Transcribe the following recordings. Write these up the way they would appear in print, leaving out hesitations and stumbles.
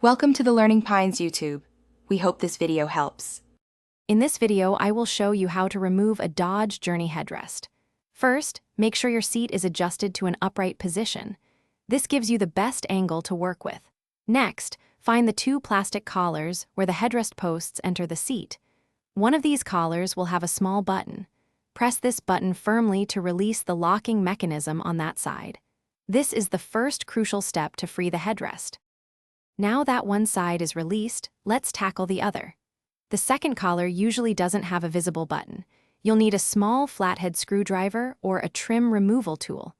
Welcome to the Learning Pines YouTube. We hope this video helps. In this video, I will show you how to remove a Dodge Journey headrest. First, make sure your seat is adjusted to an upright position. This gives you the best angle to work with. Next, find the two plastic collars where the headrest posts enter the seat. One of these collars will have a small button. Press this button firmly to release the locking mechanism on that side. This is the first crucial step to free the headrest. Now that one side is released, let's tackle the other. The second collar usually doesn't have a visible button. You'll need a small flathead screwdriver or a trim removal tool.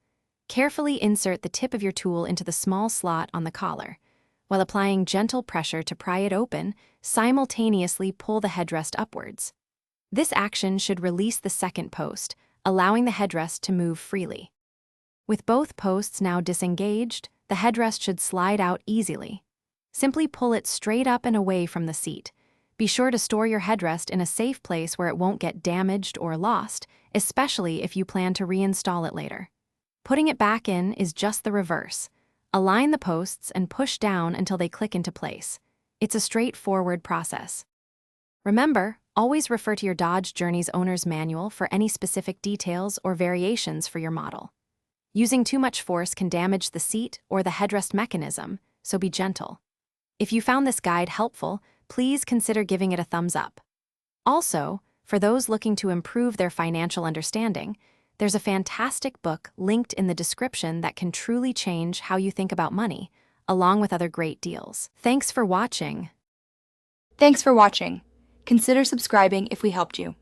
Carefully insert the tip of your tool into the small slot on the collar. While applying gentle pressure to pry it open, simultaneously pull the headrest upwards. This action should release the second post, allowing the headrest to move freely. With both posts now disengaged, the headrest should slide out easily. Simply pull it straight up and away from the seat. Be sure to store your headrest in a safe place where it won't get damaged or lost, especially if you plan to reinstall it later. Putting it back in is just the reverse. Align the posts and push down until they click into place. It's a straightforward process. Remember, always refer to your Dodge Journey's owner's manual for any specific details or variations for your model. Using too much force can damage the seat or the headrest mechanism, so be gentle. If you found this guide helpful, please consider giving it a thumbs up. Also, for those looking to improve their financial understanding, there's a fantastic book linked in the description that can truly change how you think about money, along with other great deals. Thanks for watching. Thanks for watching. Consider subscribing if we helped you.